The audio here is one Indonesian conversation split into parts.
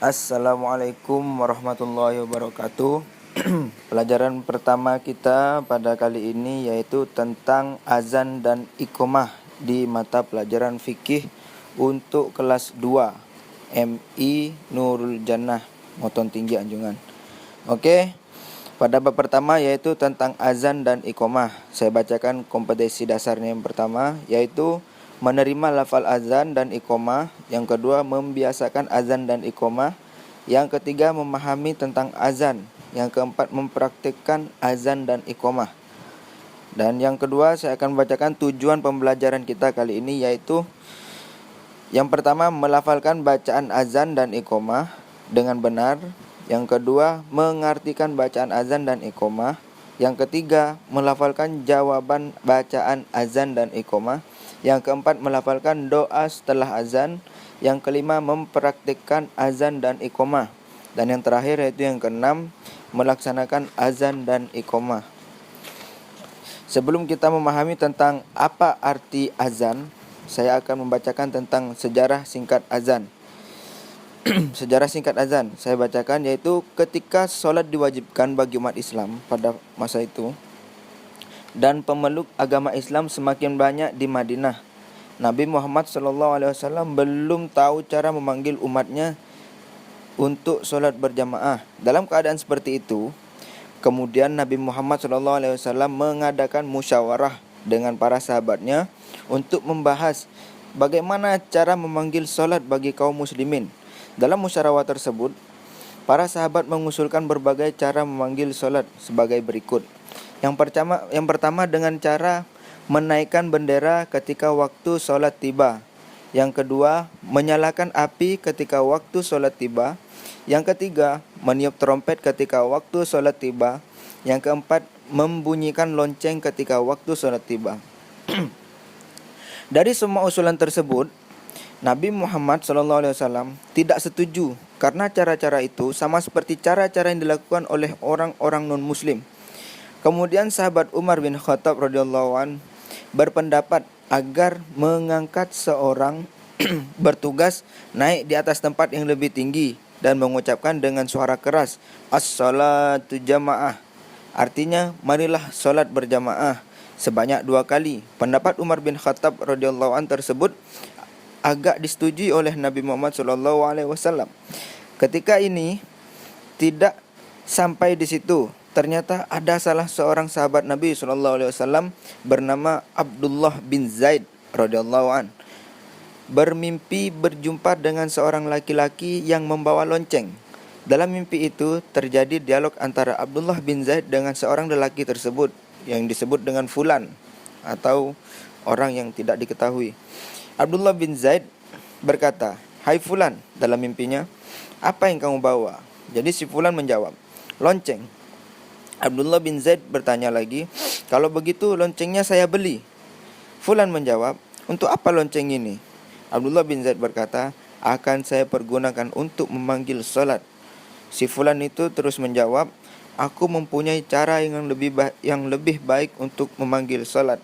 Assalamualaikum warahmatullahi wabarakatuh. Pelajaran pertama kita pada kali ini yaitu tentang azan dan iqamah di mata pelajaran fikih untuk kelas 2 MI Nurul Jannah Moton Tinggi Anjungan. Oke. Pada bab pertama yaitu tentang azan dan iqamah. Saya bacakan kompetensi dasarnya yang pertama yaitu menerima lafal azan dan iqamah. Yang kedua, membiasakan azan dan iqamah. Yang ketiga, memahami tentang azan. Yang keempat, mempraktikkan azan dan iqamah. Dan yang kedua, saya akan membacakan tujuan pembelajaran kita kali ini yaitu yang pertama, melafalkan bacaan azan dan iqamah dengan benar. Yang kedua, mengartikan bacaan azan dan iqamah. Yang ketiga, melafalkan jawaban bacaan azan dan iqamah. Yang keempat, melafalkan doa setelah azan. Yang kelima, mempraktikkan azan dan iqamah. Dan yang terakhir yaitu yang keenam, melaksanakan azan dan iqamah. Sebelum kita memahami tentang apa arti azan, saya akan membacakan tentang sejarah singkat azan. Sejarah singkat azan saya bacakan yaitu ketika solat diwajibkan bagi umat Islam pada masa itu dan pemeluk agama Islam semakin banyak di Madinah, Nabi Muhammad SAW belum tahu cara memanggil umatnya untuk solat berjamaah. Dalam keadaan seperti itu, kemudian Nabi Muhammad SAW mengadakan musyawarah dengan para sahabatnya untuk membahas bagaimana cara memanggil solat bagi kaum muslimin. Dalam musyawarah tersebut, para sahabat mengusulkan berbagai cara memanggil solat sebagai berikut. Yang pertama dengan cara menaikkan bendera ketika waktu solat tiba. Yang kedua, menyalakan api ketika waktu solat tiba. Yang ketiga, meniup trompet ketika waktu solat tiba. Yang keempat, membunyikan lonceng ketika waktu solat tiba. Dari semua usulan tersebut, Nabi Muhammad SAW tidak setuju karena cara-cara itu sama seperti cara-cara yang dilakukan oleh orang-orang non-muslim. Kemudian sahabat Umar bin Khattab radhiyallahu an berpendapat agar mengangkat seorang bertugas naik di atas tempat yang lebih tinggi dan mengucapkan dengan suara keras, "As-salatu jamaah." Artinya, marilah solat berjamaah sebanyak 2 kali. Pendapat Umar bin Khattab radhiyallahu an tersebut agak disetujui oleh Nabi Muhammad SAW. Ketika ini tidak sampai di situ, ternyata ada salah seorang sahabat Nabi SAW bernama Abdullah bin Zaid radhiyallahu an bermimpi berjumpa dengan seorang laki-laki yang membawa lonceng. Dalam mimpi itu terjadi dialog antara Abdullah bin Zaid dengan seorang lelaki tersebut yang disebut dengan Fulan atau orang yang tidak diketahui. Abdullah bin Zaid berkata, "Hai Fulan," dalam mimpinya, "apa yang kamu bawa?" Jadi si Fulan menjawab, "Lonceng." Abdullah bin Zaid bertanya lagi, "Kalau begitu loncengnya saya beli." Fulan menjawab, "Untuk apa lonceng ini?" Abdullah bin Zaid berkata, "Akan saya pergunakan untuk memanggil salat." Si Fulan itu terus menjawab, "Aku mempunyai cara yang lebih baik untuk memanggil salat."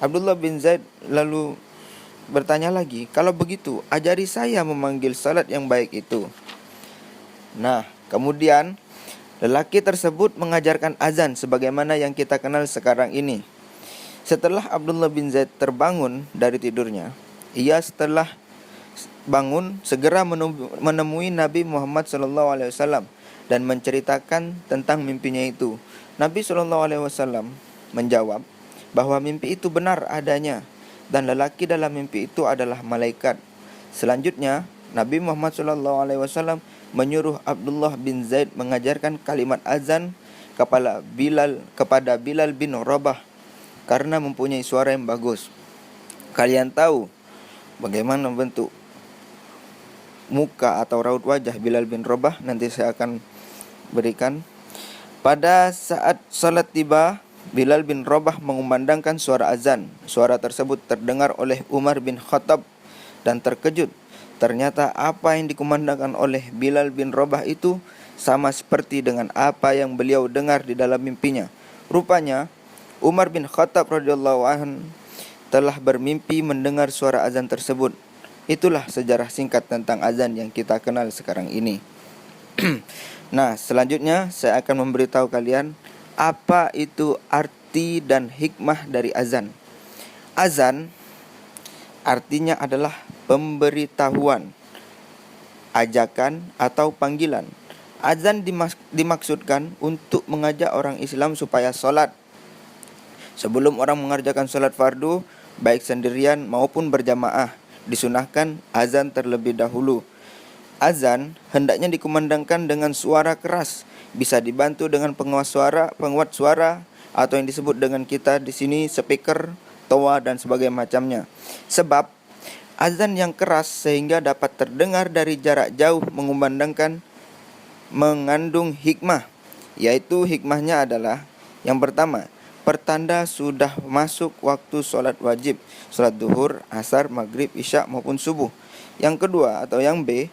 Abdullah bin Zaid lalu bertanya lagi, "Kalau begitu, ajari saya memanggil salat yang baik itu." Nah, kemudian lelaki tersebut mengajarkan azan sebagaimana yang kita kenal sekarang ini. Setelah Abdullah bin Zaid terbangun dari tidurnya, ia setelah bangun segera menemui Nabi Muhammad SAW dan menceritakan tentang mimpinya itu. Nabi SAW menjawab bahwa mimpi itu benar adanya dan lelaki dalam mimpi itu adalah malaikat. Selanjutnya, Nabi Muhammad SAW menyuruh Abdullah bin Zaid mengajarkan kalimat azan kepada Bilal bin Rabah karena mempunyai suara yang bagus. Kalian tahu bagaimana bentuk muka atau raut wajah Bilal bin Rabah? Nanti saya akan berikan. Pada saat salat tiba, Bilal bin Rabah mengumandangkan suara azan. Suara tersebut terdengar oleh Umar bin Khattab dan terkejut. Ternyata apa yang dikumandangkan oleh Bilal bin Rabah itu sama seperti dengan apa yang beliau dengar di dalam mimpinya. Rupanya Umar bin Khattab radhiyallahu anhu telah bermimpi mendengar suara azan tersebut. Itulah sejarah singkat tentang azan yang kita kenal sekarang ini. Nah, selanjutnya saya akan memberitahu kalian apa itu arti dan hikmah dari azan. Azan artinya adalah pemberitahuan, ajakan atau panggilan. Azan dimaksudkan untuk mengajak orang Islam supaya solat. Sebelum orang mengerjakan solat fardu, baik sendirian maupun berjamaah, disunahkan azan terlebih dahulu. Azan hendaknya dikumandangkan dengan suara keras, bisa dibantu dengan penguat suara atau yang disebut dengan kita di sini speaker, toa dan sebagainya macamnya. Sebab azan yang keras sehingga dapat terdengar dari jarak jauh mengandung hikmah, yaitu hikmahnya adalah yang pertama, pertanda sudah masuk waktu solat wajib, solat duhur, asar, maghrib, isya maupun subuh. Yang kedua atau yang B,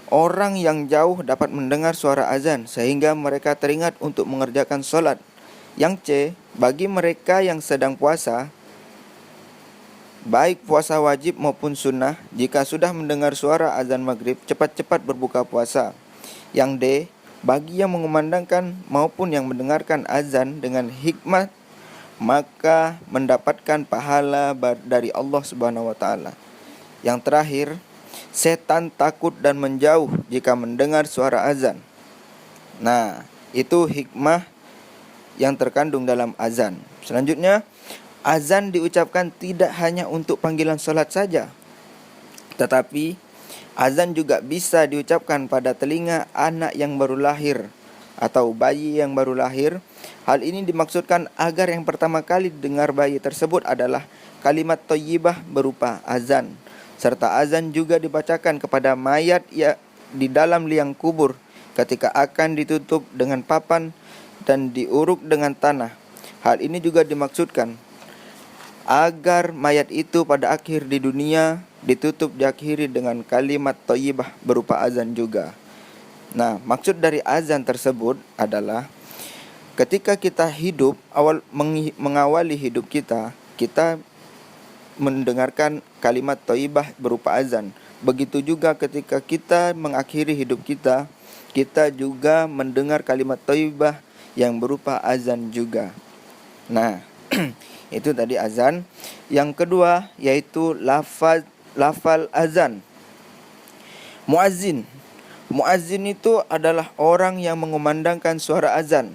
orang yang jauh dapat mendengar suara azan sehingga mereka teringat untuk mengerjakan solat. Yang C, bagi mereka yang sedang puasa, baik puasa wajib maupun sunnah, jika sudah mendengar suara azan maghrib, cepat-cepat berbuka puasa. Yang D, bagi yang mengumandangkan maupun yang mendengarkan azan dengan hikmat, maka mendapatkan pahala dari Allah Subhanahu wa taala. Yang terakhir, setan takut dan menjauh jika mendengar suara azan. Nah, itu hikmah yang terkandung dalam azan. Selanjutnya, azan diucapkan tidak hanya untuk panggilan solat saja, tetapi azan juga bisa diucapkan pada telinga anak yang baru lahir atau bayi yang baru lahir. Hal ini dimaksudkan agar yang pertama kali dengar bayi tersebut adalah kalimat thayyibah berupa azan. Serta azan juga dibacakan kepada mayat di dalam liang kubur ketika akan ditutup dengan papan dan diuruk dengan tanah. Hal ini juga dimaksudkan agar mayat itu pada akhir di dunia diakhiri dengan kalimat thayyibah berupa azan juga. Nah, maksud dari azan tersebut adalah ketika kita hidup, mengawali hidup kita mendengarkan kalimat thayyibah berupa azan. Begitu juga ketika kita mengakhiri hidup kita juga mendengar kalimat thayyibah yang berupa azan juga. Nah, itu tadi azan. Yang kedua yaitu lafal azan. Muazzin. Muazzin itu adalah orang yang mengumandangkan suara azan.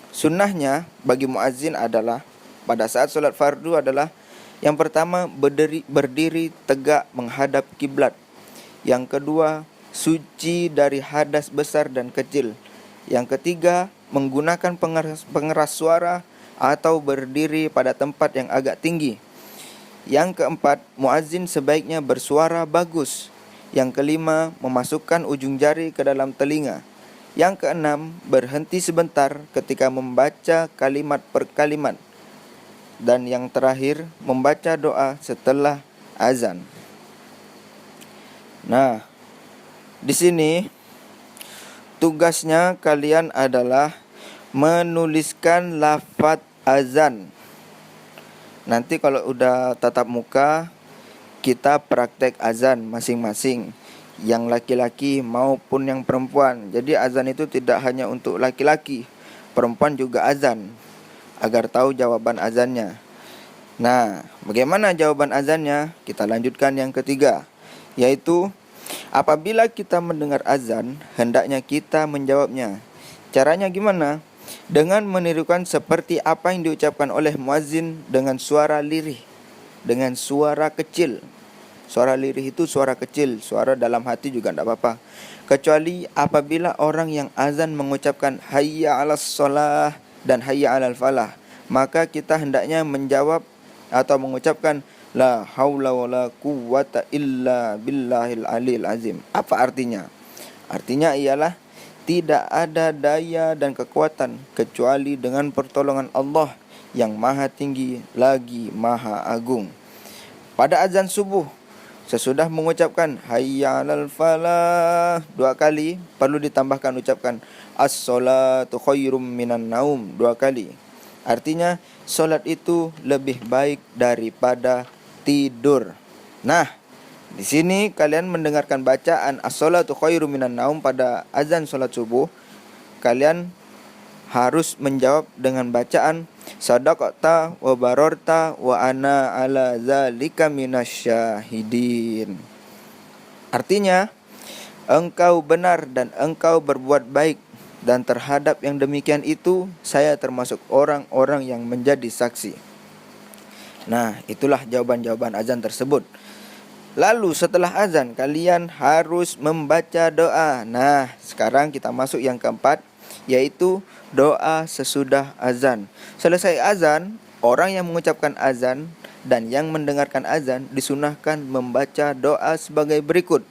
Sunnahnya bagi muazzin adalah pada saat solat fardu adalah yang pertama berdiri tegak menghadap kiblat. Yang kedua, suci dari hadas besar dan kecil. Yang ketiga, menggunakan pengeras suara atau berdiri pada tempat yang agak tinggi. Yang keempat, muazzin sebaiknya bersuara bagus. Yang kelima, memasukkan ujung jari ke dalam telinga. Yang keenam, berhenti sebentar ketika membaca kalimat per kalimat. Dan yang terakhir, membaca doa setelah azan. Nah, di sini tugasnya kalian adalah menuliskan lafaz azan. Nanti kalau udah tatap muka, kita praktek azan masing-masing, yang laki-laki maupun yang perempuan. Jadi azan itu tidak hanya untuk laki-laki, perempuan juga azan, agar tahu jawaban azannya. Nah, bagaimana jawaban azannya? Kita lanjutkan yang ketiga, yaitu apabila kita mendengar azan, hendaknya kita menjawabnya. Caranya gimana? Dengan menirukan seperti apa yang diucapkan oleh muazzin dengan suara lirih, dengan suara kecil. Suara lirih itu suara kecil, suara dalam hati juga tidak apa-apa. Kecuali apabila orang yang azan mengucapkan hayya 'alas shalah dan hayya 'alal falah, maka kita hendaknya menjawab atau mengucapkan la haula wala quwwata illa billahil aliyil azim. Apa artinya? Artinya ialah tidak ada daya dan kekuatan kecuali dengan pertolongan Allah yang maha tinggi lagi maha agung. Pada azan subuh, sesudah mengucapkan hayya 'alal falah 2 kali, perlu ditambahkan ucapkan as-sholatu khairum minan naum 2 kali. Artinya solat itu lebih baik daripada tidur. Nah, Di sini kalian mendengarkan bacaan as-salatu khairum minan naum pada azan salat subuh, kalian harus menjawab dengan bacaan sadaqata wa bararta wa ana ala zalika minasyahidin. Artinya, engkau benar dan engkau berbuat baik, dan terhadap yang demikian itu saya termasuk orang-orang yang menjadi saksi. Nah, itulah jawaban-jawaban azan tersebut. Lalu setelah azan kalian harus membaca doa. Nah, sekarang kita masuk yang keempat, yaitu doa sesudah azan. Selesai azan, orang yang mengucapkan azan dan yang mendengarkan azan disunahkan membaca doa sebagai berikut.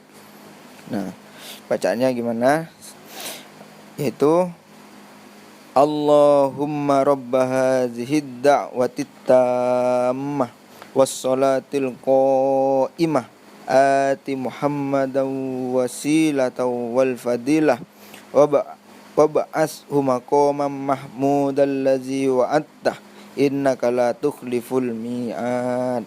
Nah, bacaannya gimana? Yaitu Allahumma rabba hadhid da'watit tammah wassalatil qa'imah ati Muhammadan wasilatan wal fadilah wab'ashu maqaman mahmudan allazi wa'attah innaka la tukhliful mi'ad.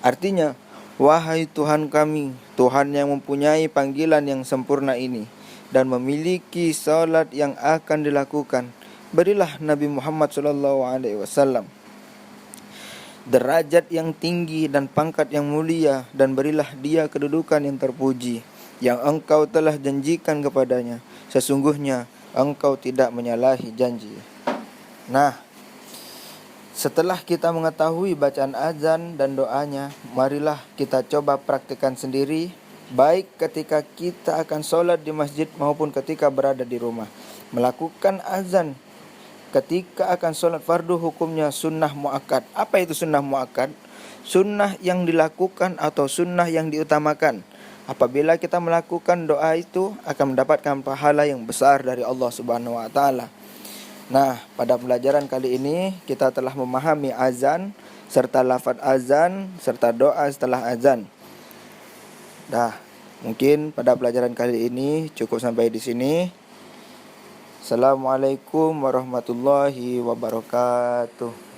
Artinya, wahai Tuhan kami, Tuhan yang mempunyai panggilan yang sempurna ini dan memiliki salat yang akan dilakukan, berilah Nabi Muhammad SAW derajat yang tinggi dan pangkat yang mulia, dan berilah dia kedudukan yang terpuji yang engkau telah janjikan kepadanya. Sesungguhnya engkau tidak menyalahi janji. Nah, setelah kita mengetahui bacaan azan dan doanya, marilah kita coba praktikkan sendiri, baik ketika kita akan sholat di masjid maupun ketika berada di rumah. Melakukan azan ketika akan sholat fardu hukumnya sunnah muakkad. Apa itu sunnah muakkad? Sunnah yang dilakukan atau sunnah yang diutamakan. Apabila kita melakukan doa itu akan mendapatkan pahala yang besar dari Allah Subhanahu wa taala. Nah, pada pelajaran kali ini kita telah memahami azan serta lafaz azan serta doa setelah azan. Nah, mungkin pada pelajaran kali ini cukup sampai di sini. Assalamualaikum warahmatullahi wabarakatuh.